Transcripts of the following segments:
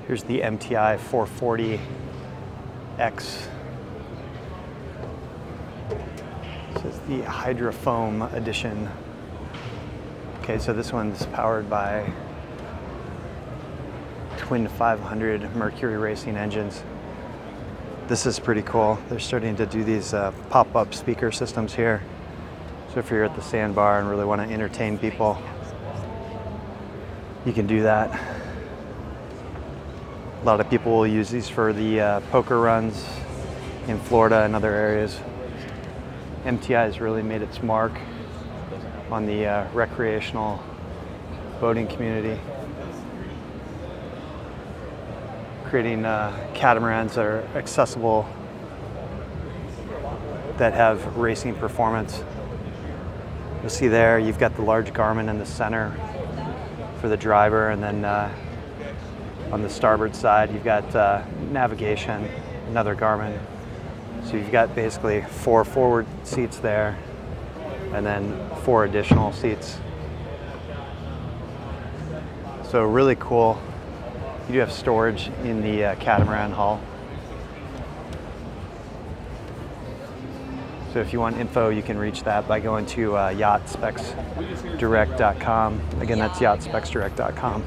Here's the MTI 440X. This is the Hydrafoam Edition. Okay, so this one's powered by twin 500 Mercury Racing engines. This is pretty cool. They're starting to do these pop-up speaker systems here. So if you're at the sandbar and really want to entertain people, you can do that. A lot of people will use these for the poker runs in Florida and other areas. MTI has really made its mark on the recreational boating community, creating catamarans that are accessible, that have racing performance. You'll see there, you've got the large Garmin in the center for the driver, and then on the starboard side, you've got navigation, another Garmin. So you've got basically 4 forward seats there, and then 4 additional seats. So really cool. You do have storage in the catamaran hull. So if you want info, you can reach that by going to yachtspecsdirect.com. Again, that's yachtspecsdirect.com.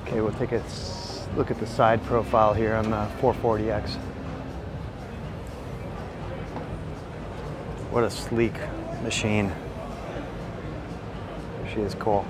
Okay, we'll take a look at the side profile here on the 440X. What a sleek machine. She is cool.